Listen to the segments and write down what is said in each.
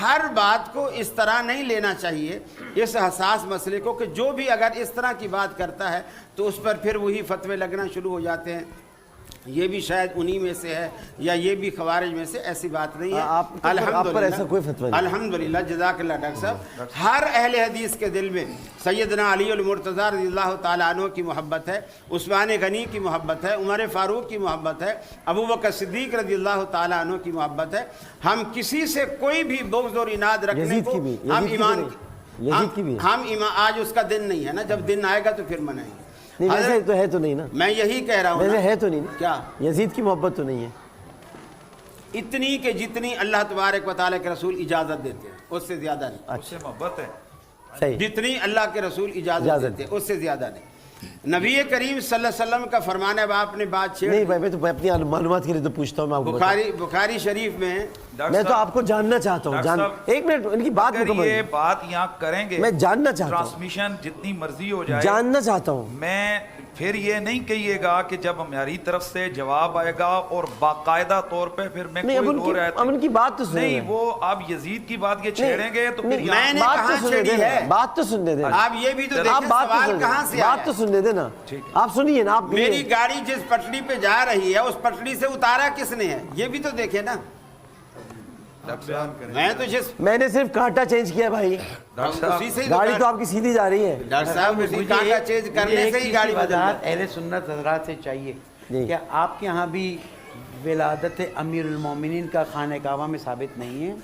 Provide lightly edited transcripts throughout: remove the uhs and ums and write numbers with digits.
ہر بات کو اس طرح نہیں لینا چاہیے، اس حساس مسئلے کو، کہ جو بھی اگر اس طرح کی بات کرتا ہے تو اس پر پھر وہی فتوے لگنا شروع ہو جاتے ہیں، یہ بھی شاید انہی میں سے ہے یا یہ بھی خوارج میں سے، ایسی بات نہیں ہے۔ آپ پر ایسا کوئی فتویٰ نہیں؟ الحمدللہ، جزاک اللہ ڈاکٹر صاحب۔ ہر اہل حدیث کے دل میں سیدنا علی المرتضیٰ رضی اللہ تعالیٰ عنہ کی محبت ہے، عثمان غنی کی محبت ہے، عمر فاروق کی محبت ہے، ابو بکر صدیق رضی اللہ تعالیٰ عنہ کی محبت ہے۔ ہم کسی سے کوئی بھی بغض اور عناد رکھنے کو ہم آج اس کا دن نہیں ہے نا، جب دن آئے گا تو پھر منائیں گے۔ نہیں ویسے تو ہے تو نہیں نا، میں یہی کہہ رہا ہوں، ویسے ہے تو نہیں نا، کیا یزید کی محبت تو نہیں ہے اتنی کہ جتنی اللہ تبارک و تعالیٰ کے رسول اجازت دیتے ہیں، اس سے زیادہ نہیں۔ اس سے محبت ہے، صحیح، جتنی اللہ کے رسول اجازت دیتے ہیں اس سے زیادہ نہیں۔ نبی کریم صلی اللہ علیہ وسلم کا فرمان ہے، اب آپ نے بات چھیڑ، نہیں بھائی میں تو اپنی معلومات کے لیے تو پوچھتا ہوں، میں آپ کو بخاری شریف میں، میں تو آپ کو جاننا چاہتا ہوں، ایک منٹ ان کی بات مکمل، یہ بات یہاں کریں گے، میں جاننا چاہتا ہوں، ٹرانسمیشن جتنی مرضی ہو جائے جاننا چاہتا ہوں میں، پھر یہ نہیں کہیے گا کہ جب ہماری طرف سے جواب آئے گا اور باقاعدہ طور پہ پھر میں کوئی اور رہتا اب ان کی بات تو سنیں، نہیں وہ آپ یزید کی بات یہ چھیڑیں گے تو پھر میں نے کہاں چھیڑی ہے؟ بات تو سننے دیں، آپ یہ بھی تو دیکھیں سوال کہاں سے آیا ہے؟ بات تو سننے دیں نا، آپ سنیے نا، آپ میری گاڑی جس پٹڑی پہ جا رہی ہے اس پٹڑی سے اتارا کس نے ہے، یہ بھی تو دیکھیں نا۔ میں نے صرف کانٹا چینج کیا بھائی، گاڑی تو آپ کی سیدھی جا رہی ہے۔ ڈاکٹر صاحب اسی کانٹا چینج کرنے سے ہی گاڑی بدل وضاحت اہل سنت حضرات سے چاہیے کہ آپ کے ہاں بھی ولادت امیر المومنین کا خانہ کعبہ میں ثابت نہیں ہے؟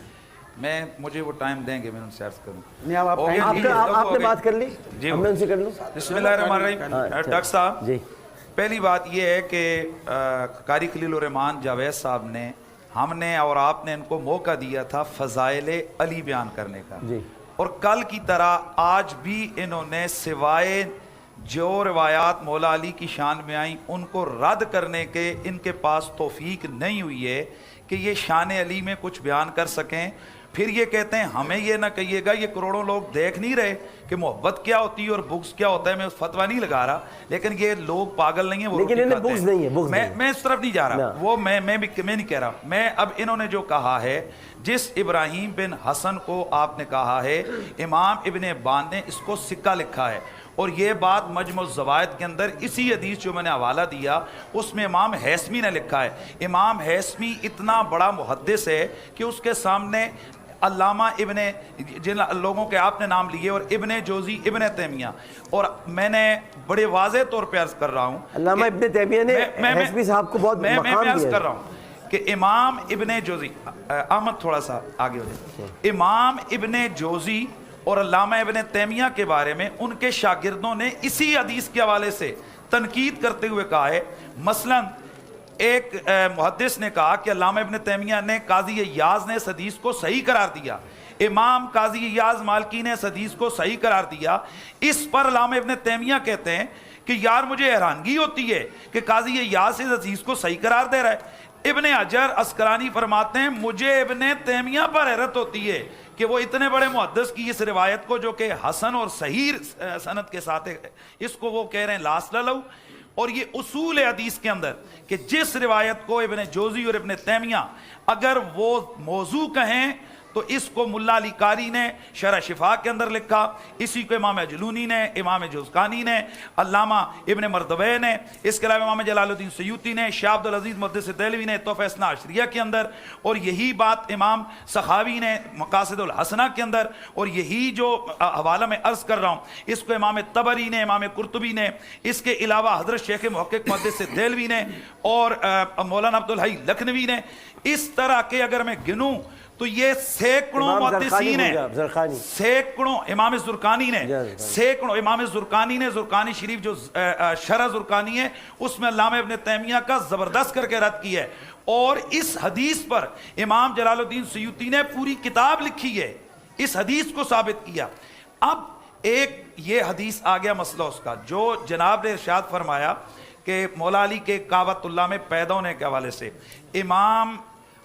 مجھے وہ ٹائم دیں گے، میں ان سے عرض کروں۔ نہیں اب آپ نے بات کر لی، میں ان سے کر لوں۔ بسم اللہ الرحمن الرحیم۔ ڈاکٹر صاحب جی، پہلی بات یہ ہے کہ قاری خلیل الرحمان جاوید صاحب نے، ہم نے اور آپ نے ان کو موقع دیا تھا فضائل علی بیان کرنے کا، اور کل کی طرح آج بھی انہوں نے سوائے جو روایات مولا علی کی شان میں آئیں ان کو رد کرنے کے ان کے پاس توفیق نہیں ہوئی ہے کہ یہ شان علی میں کچھ بیان کر سکیں۔ پھر یہ کہتے ہیں ہمیں یہ نہ کہیے گا، یہ کروڑوں لوگ دیکھ نہیں رہے کہ محبت کیا ہوتی ہے اور بغض کیا ہوتا ہے، میں فتویٰ نہیں لگا رہا، لیکن یہ لوگ پاگل نہیں ہیں، وہ لیکن انہیں بغض نہیں ہے، میں اس طرف نہیں جا رہا، وہ میں نہیں کہہ رہا، میں اب انہوں نے جو کہا ہے، جس ابراہیم بن حسن کو آپ نے کہا ہے، امام ابن ابان نے اس کو سکہ لکھا ہے، اور یہ بات مجمع الزوائد کے اندر اسی حدیث جو میں نے حوالہ دیا اس میں امام حیثمی نے لکھا ہے۔ امام حیثمی اتنا بڑا محدث ہے کہ اس کے سامنے علامہ ابن، جن لوگوں کے آپ نے نام لیے، اور ابن جوزی، ابن تیمیہ، اور میں نے بڑے واضح طور پہ عرض کر رہا ہوں، علامہ ابن تیمیہ نے حیثمی صاحب کو بہت مقام دیا ہے، میں عرض کر رہا ہوں کہ امام ابن جوزی، احمد تھوڑا سا آگے ہو جائے، امام ابن جوزی اور علامہ ابن تیمیہ کے بارے میں ان کے شاگردوں نے اسی حدیث کے حوالے سے تنقید کرتے ہوئے کہا ہے۔ مثلاً ایک محدث نے کہا کہ علامہ ابن تیمیہ نے قاضی ایاز نے اس حدیث کو صحیح قرار دیا، امام قاضی ایاز مالکی نے اس حدیث کو صحیح قرار دیا۔ اس پر علامہ ابن تیمیہ کہتے ہیں کہ یار مجھے حیرانگی ہوتی ہے کہ قاضی ایاز اس حدیث کو صحیح قرار دے رہا ہے۔ ابن حجر عسقلانی فرماتے ہیں مجھے ابن تیمیہ پر حیرت ہوتی ہے کہ وہ اتنے بڑے محدث کی اس روایت کو جو کہ حسن اور صحیح سند کے ساتھ ہے، اس کو وہ کہہ رہے ہیں لاس للو، اور یہ اصول حدیث کے اندر کہ جس روایت کو ابن جوزی اور ابن تیمیہ اگر وہ موضوع کہیں تو اس کو ملا علی قاری نے شرح شفا کے اندر لکھا، اسی کو امام اجلونی نے، امام جوزقانی نے، علامہ ابن مردوے نے، اس کے علاوہ امام جلال الدین سیوطی نے، شاہ عبد العزیز محدث دہلوی نے تحفہ اثنا عشریہ کے اندر، اور یہی بات امام سخاوی نے مقاصد الحسنہ کے اندر، اور یہی جو حوالہ میں عرض کر رہا ہوں اس کو امام طبری نے، امام قرطبی نے، اس کے علاوہ حضرت شیخ محقق محدث دہلوی نے اور مولانا عبدالحی لکھنوی نے، اس طرح کے اگر میں گنوں تو یہ سینکڑوں محدثین ہیں، سینکڑوں، امام زرقانی نے، سینکڑوں، امام زرقانی نے، زرقانی شریف جو شرح زرقانی ہے اس میں علامہ ابن تیمیہ کا زبردست کر کے رد کی ہے، اور اس حدیث پر امام جلال الدین سیوطی نے پوری کتاب لکھی ہے، اس حدیث کو ثابت کیا۔ اب ایک یہ حدیث آ گیا مسئلہ اس کا جو جناب نے ارشاد فرمایا کہ مولا علی کے کعبۃ اللہ میں پیدا ہونے کے حوالے سے امام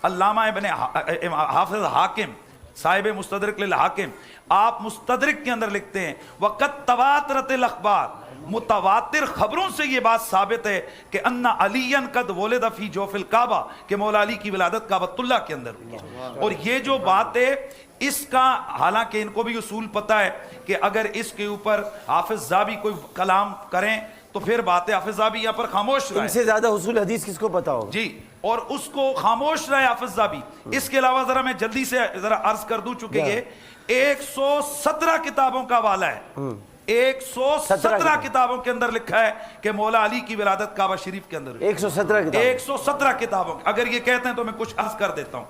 علامہ ابن حافظ حاکم صاحب مستدرک للحاکم آپ مستدرک کے اندر لکھتے ہیں وقت تواترت الاخبار، متواتر خبروں سے یہ بات ثابت ہے کہ ان علی قد ولد فی جوف الکعبہ، کہ مولا علی کی ولادت کعبۃ اللہ کے اندر ہوئی ہے، اور یہ جو بات ہے اس کا حالانکہ ان کو بھی اصول پتا ہے کہ اگر اس کے اوپر حافظ زابی کوئی کلام کریں تو پھر بات ہے، حافظ زابی یہاں پر خاموش رہے، ان سے زیادہ اصول حدیث کس کو پتا ہوگا؟ جی، اور اس کو خاموش رہے حافظ زابی۔ اس کے علاوہ ذرا میں جلدی سے ذرا عرض کر دوں، چونکہ یہ 117 کتابوں کا حوالہ ہے، 117 کتابوں کے اندر لکھا ہے کہ مولا علی کی ولادت کعبہ شریف کے اندر 117 کتابوں۔ اگر یہ کہتے ہیں تو میں کچھ عرض کر دیتا ہوں،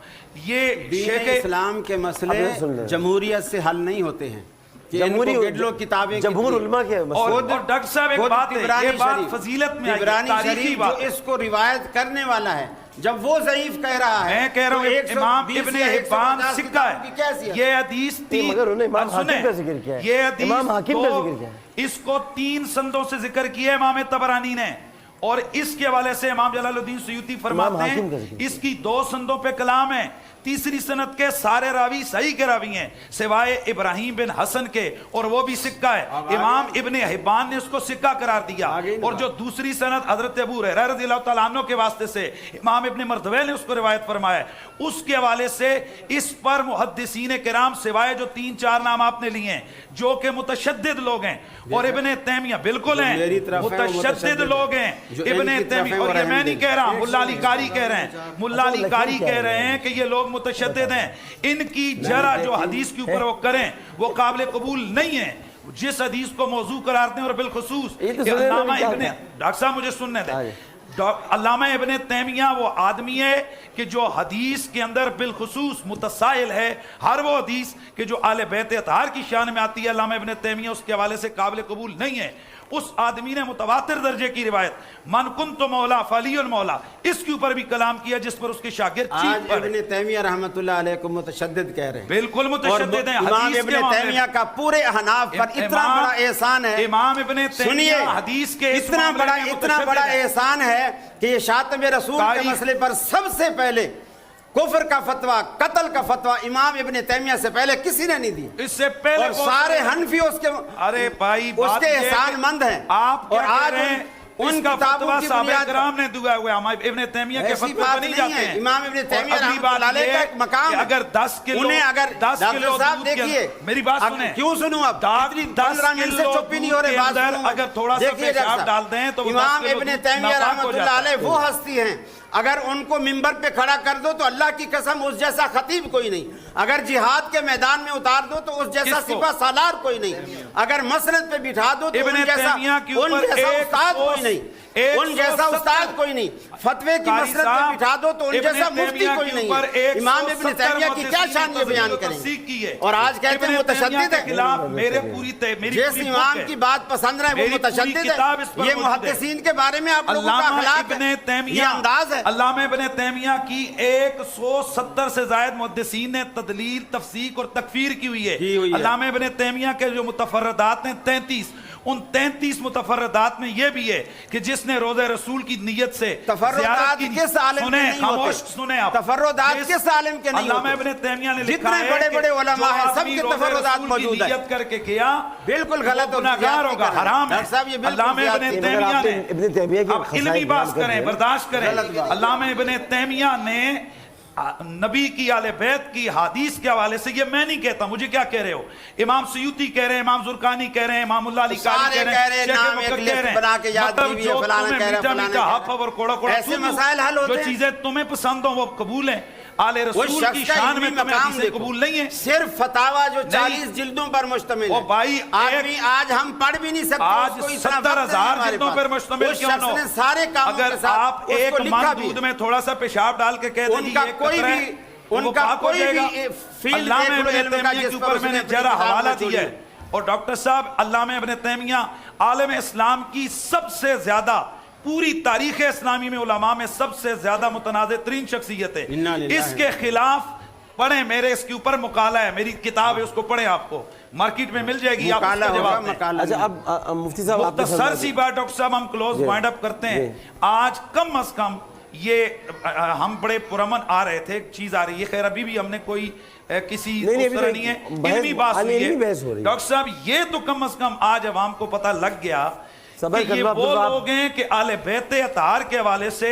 یہ دین اسلام کے مسئلے جمہوریت سے حل نہیں ہوتے ہیں، جمہور علماء کے اور ڈاکٹر صاحب ایک بات ہے، یہ بات فضیلت میں عبرانی شریف جو اس کو روایت کرنے والا ہے، جب وہ ضعیف کہہ رہا ہے، میں کہہ رہا ہوں امام ابن حبان سکہ ہے، یہ حدیث اس کو 3 سندوں سے ذکر کیا ہے امام طبرانی نے، اور اس کے حوالے سے امام جلال الدین سیوطی فرماتے ہیں اس کی 2 سندوں پہ کلام ہے، تیسری سند کے سارے راوی صحیح کے راوی ہیں سوائے ابراہیم بن حسن کے، اور وہ بھی سکہ ہے۔ امام ابن حبان نے اس کو سکہ قرار دیا، اور جو دوسری سند حضرت ابو ہریرہ رضی اللہ تعالیٰ عنہ کے واسطے سے امام ابن مردویہ نے اس کو روایت فرمایا، اس کے حوالے سے اس پر محدثین کرام سوائے جو 3-4 نام آپ نے لیے ہیں جو کہ متشدد لوگ ہیں، اور ابن تیمیہ بالکل ہیں متشدد لوگ ہیں، ابن تیمیہ، اور یہ میں نہیں کہہ رہا، ملا علی قاری کہہ رہے ہیں، ملا علی قاری کہہ رہے ہیں کہ یہ لوگ متشدد ہیں، ان کی جرح جو حدیث کے اوپر وہ کریں وہ قابل قبول نہیں ہے، جس حدیث کو موضوع قرار دیں، اور بالخصوص علامہ ابن، ڈاکٹر صاحب مجھے سننے دیں، علامہ ابن تیمیہ وہ آدمی ہے کہ جو حدیث کے اندر بالخصوص متسائل ہے، ہر وہ حدیث کہ جو آل بیت اطہار کی شان میں آتی ہے، علامہ ابن تیمیہ اس کے حوالے سے قابل قبول نہیں ہے۔ اس آدمی نے متواتر درجے کی روایت من کنت مولا فعلی المولا اس کے اوپر بھی کلام کیا، جس پر اس کے شاگرد چیخ پڑے۔ ابن تیمیہ رحمت اللہ علیہ کو متشدد کہہ رہے ہیں، بالکل متشدد ہیں، امام ابن تیمیہ کا پورے احناف پر اتنا بڑا احسان ہے، امام ابن تیمیہ حدیث کے اتنا بڑا احسان ہے کہ یہ شاتم رسول کے مسئلے پر سب سے پہلے کفر کا فتویٰ، قتل کا فتویٰ امام ابن تیمیہ سے پہلے کسی نے نہیں دیا، اس سے پہلے اور سارے حنفی اس کے احسان مند ہیں، آپ اور آج ان کا فتویٰ صحابہ کرام نے دیا ہوا ہے، ابن تیمیہ کے فتوے پر نہیں جاتے ہیں۔ امام ابن تیمیہ رحمۃ اللہ علیہ کا ایک مقام ہے، اگر 10 کلو صاحب دیکھیے، میری بات سنیں، کیوں سنوں اب 10 کلو چپی نہیں ہو رہے، اگر تھوڑا سا پیشاب ڈال دیں تو امام ابن تیمیہ رحمۃ اللہ علیہ وہ ہستی ہیں، اگر ان کو منبر پہ کھڑا کر دو تو اللہ کی قسم اس جیسا خطیب کوئی نہیں، اگر جہاد کے میدان میں اتار دو تو اس جیسا سپہ سالار کوئی نہیں، اگر مسند پہ بٹھا دو تو ان جیسا استاد کوئی نہیں، ان جیسا استاد کوئی نہیں، فتوے کی مسند پہ بٹھا دو تو ان جیسا مفتی کوئی نہیں ہے۔ امام ابن تیمیہ کی کیا شان یہ بیان کریں، اور آج کہتے ہیں متشدد ہے، جس امام کی بات پسند رہے وہ متشدد ہے۔ یہ محدثین کے بارے میں آپ لوگوں کا اخلاق ہے، یہ انداز ہے۔ علامہ ابن تیمیہ کی 170 سے زائد محدثین نے تدلیل، تفسیق اور تکفیر کی ہوئی ہے۔ علامہ ابن تیمیہ کے جو متفردات ہیں 33، ان 33 متفردات میں یہ بھی ہے کہ جس نے روزہ رسول کی نیت سے تفردات کس عالم کے نہیں ہوتے، سنیں آپ، تفردات کس عالم کے نہیں ہوتے، علامہ ابن تیمیہ نے لکھا ہے جتنے بڑے بڑے علماء ہیں سب کے تفردات موجود ہیں، نیت کر کے کیا بالکل غلط وہ گناہگار ہوگا، حرام ہے۔ علامہ ابن تیمیہ نے اب علمی بات کریں، برداشت کریں، علامہ ابن تیمیہ نے نبی کی آل بیت کی حدیث کے حوالے سے، یہ میں نہیں کہتا، مجھے کیا کہہ رہے ہو، امام سیوطی کہہ رہے ہیں، امام زرقانی کہہ رہے ہیں، امام اللہ علی قاری کہہ رہے ہیں، نام ایک لسٹ بنا کے یاد کی بھی ہے، فلانا کہہ رہے ہیں، فلانا کہہ رہے ہیں، ایسے مسائل حل ہوتے ہیں، جو چیزیں تمہیں پسند ہوں وہ قبول ہیں، آل رسول کی شان میں تمہیں حدیثیں قبول نہیں ہیں، صرف فتاویٰ جو 40 جلدوں پر مشتمل ہے، بھائی آج ہم پڑھ بھی نہیں سکتے، آج 70,000 جلدوں پر مشتمل کیوں نہ ہو، سارے کاموں اگر کے ساتھ آپ ایک من دودھ میں تھوڑا سا پیشاب ڈال کے کہہ دیں یہ قطرہ ہے، ان کا کوئی بھی فیلڈ علامہ ابن تیمیہ کے اوپر میں نے جرح حوالہ دیا ہے، اور ڈاکٹر صاحب علامہ ابن تیمیہ عالم اسلام کی سب سے زیادہ، پوری تاریخ اسلامی میں علماء میں سب سے زیادہ متنازع ترین شخصیت ہے، اس کے خلاف پڑھیں، میرے اس کے اوپر مقالہ ہے، میری کتاب ہے، اس کو پڑھیں، آپ کو مارکیٹ میں مل جائے گی، آپ اس کا جواب دیں۔ اچھا اب مفتی صاحب مختصر سی بات ڈاکٹر صاحب، ہم کلوز وائنڈ اپ کرتے ہیں، آج کم از کم یہ ہم بڑے پرامن آ رہے تھے، ایک چیز آ رہی ہے، خیر ابھی بھی ہم نے کوئی کسی اس طرح نہیں ہے، علمی بات ہوئی ہے ڈاکٹر صاحب، یہ تو کم از کم آج عوام کو پتہ لگ گیا کہ یہ وہ لوگ ہیں کہ آل بیت اطہار کے حوالے سے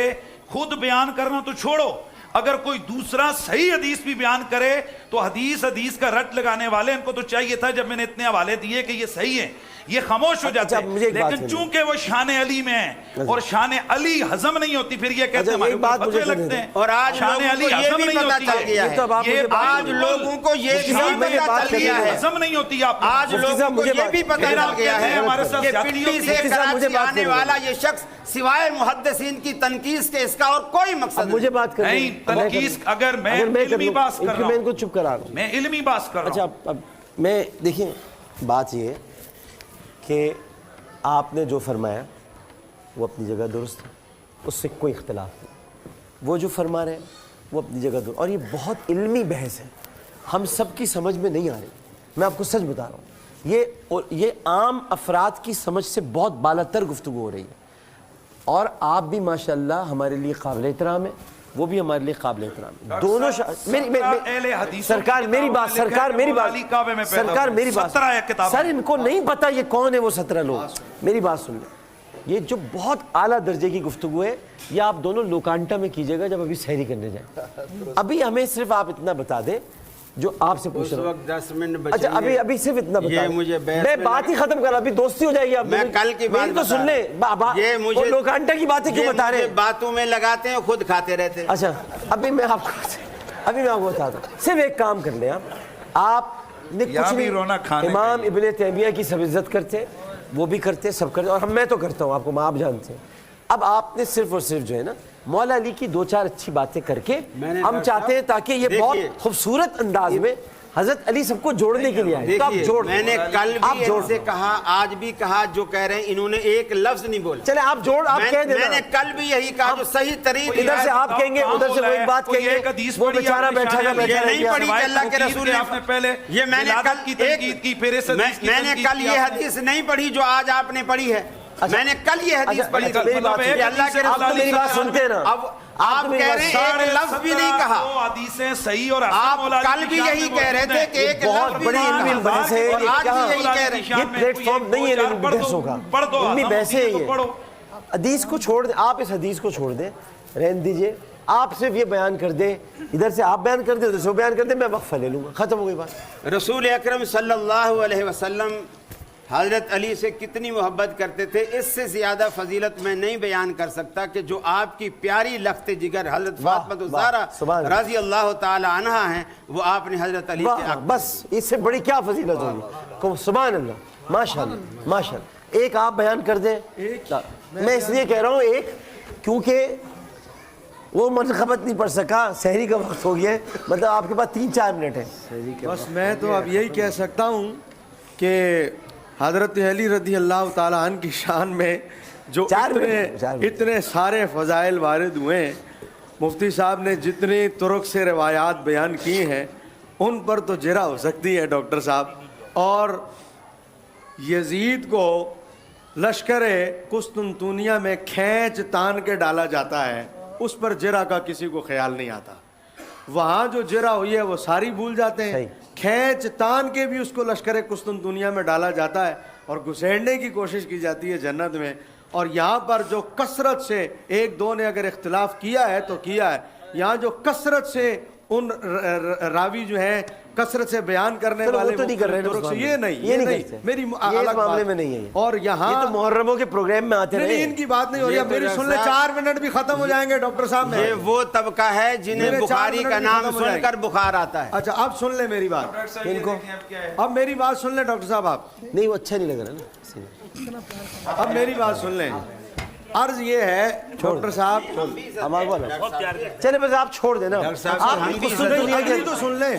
خود بیان کرنا تو چھوڑو، اگر کوئی دوسرا صحیح حدیث بھی بیان کرے تو حدیث کا رٹ لگانے والے ان کو تو چاہیے تھا جب میں نے اتنے حوالے دیے کہ یہ صحیح ہیں یہ خاموش ہو جاتے ہیں، لیکن چونکہ وہ شان علی میں ہیں اور شان علی ہضم نہیں ہوتی پھر یہ کہتے ہیں ہمارے فتوے لگتے ہیں، اور آج شان علی ہضم نہیں ہوتی ہے، آج لوگوں کو یہ بھی پتہ چل گیا ہے، ہضم نہیں ہوتی آپ آج لوگوں کو یہ بھی پتہ چل گیا ہے کہ پنڈی سے کراچی آنے والا یہ شخص سوائے محدثین کی تنقید کے اس کا اور کوئی مقصد مجھے بات کریں نہیں، تنقید اگر میں علمی بات کر رہا ہوں، میں ان کو چپ کرا رہا ہوں، میں علمی بات کر رہا ہوں۔ اچھا اب میں دیکھیں بات یہ ہے کہ آپ نے جو فرمایا وہ اپنی جگہ درست ہے، اس سے کوئی اختلاف نہیں، وہ جو فرما رہے ہیں وہ اپنی جگہ درست، اور یہ بہت علمی بحث ہے، ہم سب کی سمجھ میں نہیں آ رہی، میں آپ کو سچ بتا رہا ہوں، یہ عام افراد کی سمجھ سے بہت بالا تر گفتگو ہو رہی ہے، اور آپ بھی ماشاءاللہ ہمارے لیے قابل احترام ہے، وہ بھی ہمارے لیے قابل احترام ہے، دونوں سرکار میری بات سر ان کو نہیں پتا یہ کون ہے وہ 17 لوگ، میری بات سن لیں، یہ جو بہت اعلیٰ درجے کی گفتگو ہے یہ آپ دونوں لوکانٹا میں کیجئے گا جب ابھی سحری کرنے جائیں، ابھی ہمیں صرف آپ اتنا بتا دیں جو آپ سے پوچھ رہا ہوں، 10 منٹ بچیں اچھا ابھی صرف اتنا بتا دیں، میں بات ہی ختم کر رہا، ابھی دوستی ہو جائے گی، آپ میں کل کی بات تو سن لیں، یہ مجھے لوکانٹا کی باتیں کیوں بتا رہے ہیں، باتوں میں لگاتے ہیں خود کھاتے رہتے ہیں۔ اچھا ابھی میں آپ کو بتاتا ہوں، صرف ایک کام کر لیں، آپ نے کچھ نہیں، امام ابن تیمیہ کی سب عزت کرتے، وہ بھی کرتے، سب کرتے، اور میں تو کرتا ہوں، آپ کو آپ جانتے ہیں، اب آپ نے صرف اور صرف جو ہے نا مولا علی کی 2-4 اچھی باتیں کر کے ہم چاہتے ہیں تاکہ یہ بہت خوبصورت انداز میں حضرت علی سب کو جوڑنے کے لیے آئے، تو آپ جوڑ، میں نے کل بھی ان سے کہا، آج بھی کہا، جو کہہ رہے ہیں انہوں نے ایک لفظ نہیں بولا، چلے آپ جوڑ، آپ کہہ دینا، میں نے کل بھی یہی کہا جو صحیح طریقے، ادھر سے آپ کہیں گے ادھر سے وہ ایک بات کہیں گے، وہ بیچارہ بیٹھا گا یہ نہیں پڑھی کہ اللہ کے رسول نے پہلے یہ میں نے کل یہ حدیث نہیں پڑھی جو آج آپ نے پڑھی ہے، میں نے کل یہ حدیث پڑھی تھی، اللہ کے رسول میری بات سنتے ہیں نا، اب آپ کہہ رہے ہیں ایک لفظ بھی نہیں کہا، حدیثیں صحیح اور آپ کل بھی یہی کہہ رہے تھے کہ ایک بہت بڑی علمی بحث ہے، اور آج بھی یہی کہہ رہے ہیں، یہ پلیٹ فارم نہیں ہے علمی بحثوں کا، علمی بحثیں ہیں یہ، حدیث کو چھوڑ دیں، آپ اس حدیث کو چھوڑ دیں، رہن دیجئے، آپ صرف یہ بیان کر دیں، ادھر سے آپ بیان کر دیں، ادھر سے وہ بیان کر دیں، میں وقفہ لے لوں گا، ختم ہو گئی بات۔ رسول اکرم صلی اللہ علیہ وسلم حضرت علی سے کتنی محبت کرتے تھے، اس سے زیادہ فضیلت میں نہیں بیان کر سکتا کہ جو آپ کی پیاری لخت جگر حضرت فاطمہ الزہرا رضی اللہ تعالی عنہا ہیں وہ آپ نے حضرت علی سے بس اس سے بڑی کیا فضیلت ہوگی، سبحان اللہ، ماشاءاللہ ماشاءاللہ، ایک آپ بیان کر دیں، میں اس لیے کہہ رہا ہوں ایک، کیونکہ وہ منقبت نہیں پڑھ سکا، سحری کا وقت ہو گیا ہے، مطلب آپ کے پاس 3-4 منٹ ہیں، بس میں تو اب یہی کہہ سکتا ہوں کہ حضرت علی رضی اللہ تعالیٰ عنہ کی شان میں جو اتنے سارے فضائل وارد ہوئے ہیں، مفتی صاحب نے جتنی طرق سے روایات بیان کی ہیں ان پر تو جرا ہو سکتی ہے ڈاکٹر صاحب، اور یزید کو لشکر قسطنطنیہ میں کھینچ تان کے ڈالا جاتا ہے، اس پر جرا کا کسی کو خیال نہیں آتا، وہاں جو جرا ہوئی ہے وہ ساری بھول جاتے ہیں، کھینچ تان کے بھی اس کو لشکر قسطنطنیہ میں ڈالا جاتا ہے اور گھسیڑنے کی کوشش کی جاتی ہے جنت میں، اور یہاں پر جو کثرت سے 1-2 نے اگر اختلاف کیا ہے تو کیا ہے، یہاں جو کثرت سے ان راوی جو ہیں کثرت سے بیان کرنے والے یہ نہیں میری الگ معاملے میں نہیں ہے، اور یہاں یہ تو محرموں کے پروگرام میں آتے نہیں، ان کی بات نہیں ہو رہی، میری سن لیں، 4 منٹ بھی ختم ہو جائیں گے ڈاکٹر صاحب، یہ وہ طبقہ ہے جنہیں بخاری کا نام سن کر بخار آتا ہے۔ اچھا اب سن لیں میری بات، ان کو اب میری بات سن لیں ڈاکٹر صاحب، آپ نہیں وہ اچھا نہیں لگ رہا نا، اب میری بات سن لیں، عرض یہ ہے ڈاکٹر صاحب، چلے بس آپ چھوڑ دینا، اگلی تو سن لیں،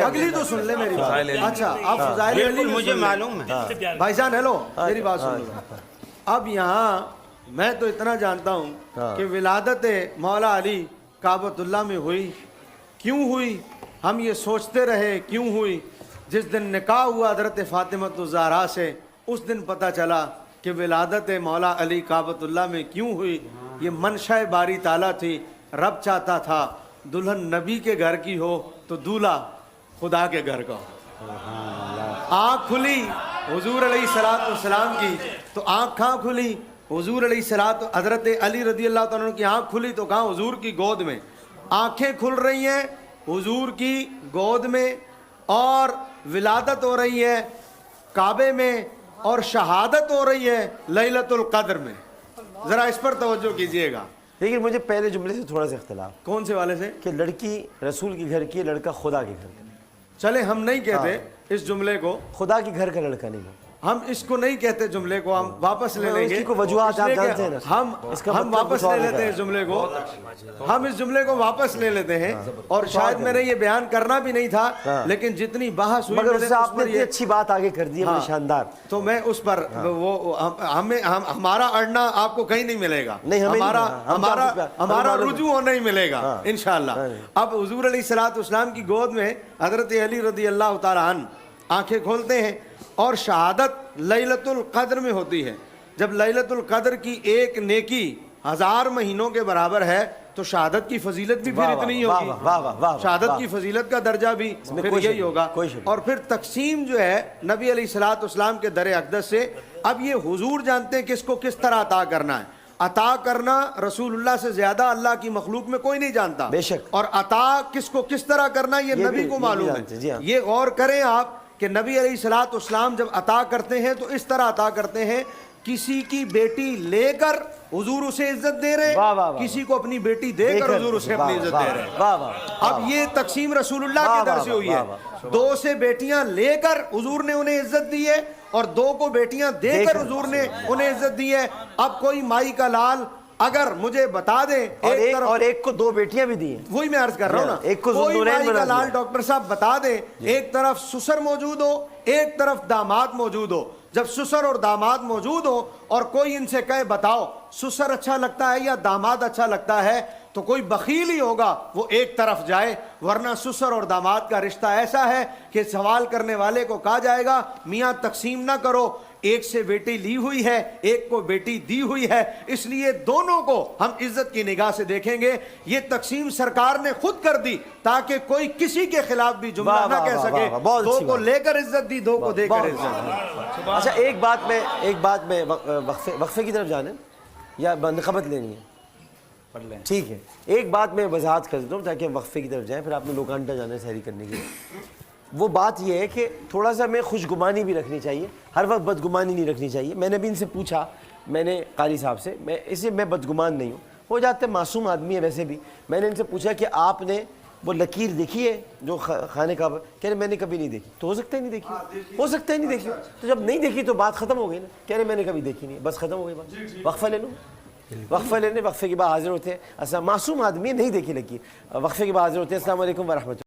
اگلی تو سن لیں میری بات، اچھا آپ فضائل علی مجھے معلوم ہے بھائی جان، ہیلو میری بات سن لو، اب یہاں میں تو اتنا جانتا ہوں کہ ولادت مولا علی کعبۃ اللہ میں ہوئی، کیوں ہوئی ہم یہ سوچتے رہے کیوں ہوئی، جس دن نکاح ہوا حضرت فاطمہ الزہرا سے اس دن پتہ چلا کہ ولادت مولا علی کعبۃ اللہ میں کیوں ہوئی، یہ منشاء باری تعالیٰ تھی، رب چاہتا تھا دلہن نبی کے گھر کی ہو تو دولہا خدا کے گھر کا ہو، آنکھ کھلی حضور علیہ الصلوۃ والسلام کی تو آنکھ کہاں کھلی، حضور علیہ الصلوۃ حضرت علی رضی اللہ تعالیٰ عنہ کی آنکھ کھلی تو کہاں، حضور کی گود میں، آنکھیں کھل رہی ہیں حضور کی گود میں اور ولادت ہو رہی ہے کعبے میں اور شہادت ہو رہی ہے لیلۃ القدر میں. ذرا اس پر توجہ کیجئے گا. لیکن مجھے پہلے جملے سے تھوڑا سا اختلاف. کون سے والے سے؟ کہ لڑکی رسول کے گھر کی, لڑکا خدا کے گھر کا. چلے ہم نہیں کہتے اس جملے کو, خدا کے گھر کا لڑکا نہیں ہے. ہم اس کو نہیں کہتے جملے کو, ہم واپس لے لیں گے. اس کی وجوہات آپ جانتے ہیں نا. ہم واپس لے لیتے ہیں اس جملے کو, ہم اس جملے کو واپس لے لیتے ہیں. اور شاید میں نے یہ بیان کرنا بھی نہیں تھا, لیکن جتنی بحث ہوئی مگر اس سے آپ نے اتنی اچھی بات آگے کر دی ہے, شاندار. تو میں اس پر وہ ہمارا اڑنا آپ کو کہیں نہیں ملے گا, ہمارا رجوع نہیں ملے گا انشاءاللہ. اب حضور علیہ الصلوۃ والسلام کی گود میں حضرت علی رضی اللہ تعالیٰ عنہ آنکھیں کھولتے ہیں اور شہادت لیلۃ القدر میں ہوتی ہے. جب لیلۃ القدر کی ایک نیکی 1000 مہینوں کے برابر ہے تو شہادت کی فضیلت بھی پھر اتنی ہوگی. شہادت کی فضیلت کا درجہ بھی پھر یہی ہوگا. اور پھر تقسیم جو ہے نبی علیہ الصلوۃ والسلام کے در اقدس سے, اب یہ حضور جانتے ہیں کس کو کس طرح عطا کرنا ہے. عطا کرنا رسول اللہ سے زیادہ اللہ کی مخلوق میں کوئی نہیں جانتا, بے شک. اور عطا کس کو کس طرح کرنا یہ نبی کو معلوم ہے. یہ غور کریں آپ کہ نبی علیہ الصلوۃ والسلام جب عطا کرتے ہیں تو اس طرح عطا کرتے ہیں, کسی کی بیٹی لے کر حضور اسے عزت دے رہے, کسی کو اپنی بیٹی دے کر حضور اسے اپنی عزت دے رہے. اب یہ تقسیم رسول اللہ کے در سے ہوئی ہے. 2 سے بیٹیاں لے کر حضور نے انہیں عزت دی ہے اور 2 کو بیٹیاں دے کر حضور نے انہیں عزت دی ہے. اب کوئی مائی کا لال اگر مجھے بتا دیں, اور ایک کو 2 بیٹیاں بھی دی ہیں, وہی میں عرض کر رہا ہوں نا, ایک کو کوئی مائی کا لال ڈاکٹر صاحب بتا دیں, ایک طرف سسر موجود ہو ایک طرف داماد موجود ہو. جب سسر اور داماد موجود ہو اور کوئی ان سے کہے بتاؤ سسر اچھا لگتا ہے یا داماد اچھا لگتا ہے, تو کوئی بخیل ہی ہوگا وہ ایک طرف جائے. ورنہ سسر اور داماد کا رشتہ ایسا ہے کہ سوال کرنے والے کو کہا جائے گا میاں تقسیم نہ کرو, ایک سے بیٹی لی ہوئی ہے ایک کو بیٹی دی ہوئی ہے, اس لیے دونوں کو ہم عزت کی نگاہ سے دیکھیں گے. یہ تقسیم سرکار نے خود کر دی تاکہ کوئی کسی کے خلاف بھی جملہ نہ کہہ سکے. 2 کو لے کر عزت دی, 2 کو دے کر عزت دی. اچھا ایک بات میں وقفے کی طرف جانے یا بندخبت لینی ہے, ٹھیک ہے. ایک بات میں وضاحت کر دیتا ہوں تاکہ وقفے کی طرف جائیں, پھر آپ نے لوکانٹا جانا ہے سحری کرنے کے لیے. وہ بات یہ ہے کہ تھوڑا سا میں خوش گمانی بھی رکھنی چاہیے, ہر وقت بدگمانی نہیں رکھنی چاہیے. میں نے بھی ان سے پوچھا, میں نے قاری صاحب سے, میں بدگمان نہیں ہوں, ہو جاتے معصوم آدمی ہے ویسے بھی. میں نے ان سے پوچھا کہ آپ نے وہ لکیر دیکھی ہے جو خانے کا, کہہ رہے میں نے کبھی نہیں دیکھی. تو ہو سکتا ہے نہیں دیکھی, ہو سکتا ہے نہیں دیکھی. تو جب نہیں دیکھی تو بات ختم ہو گئی نا, کہہ رہے میں نے کبھی دیکھی نہیں, بس ختم ہو گئی بات. وقفہ لے لو, وقفہ لینے, وقفے کے بعد حاضر ہوتے ہیں. اصلا معصوم آدمی نہیں دیکھی لکیر, وقفے کے بعد حاضر ہوتے ہیں. السلام علیکم ورحمۃ اللہ.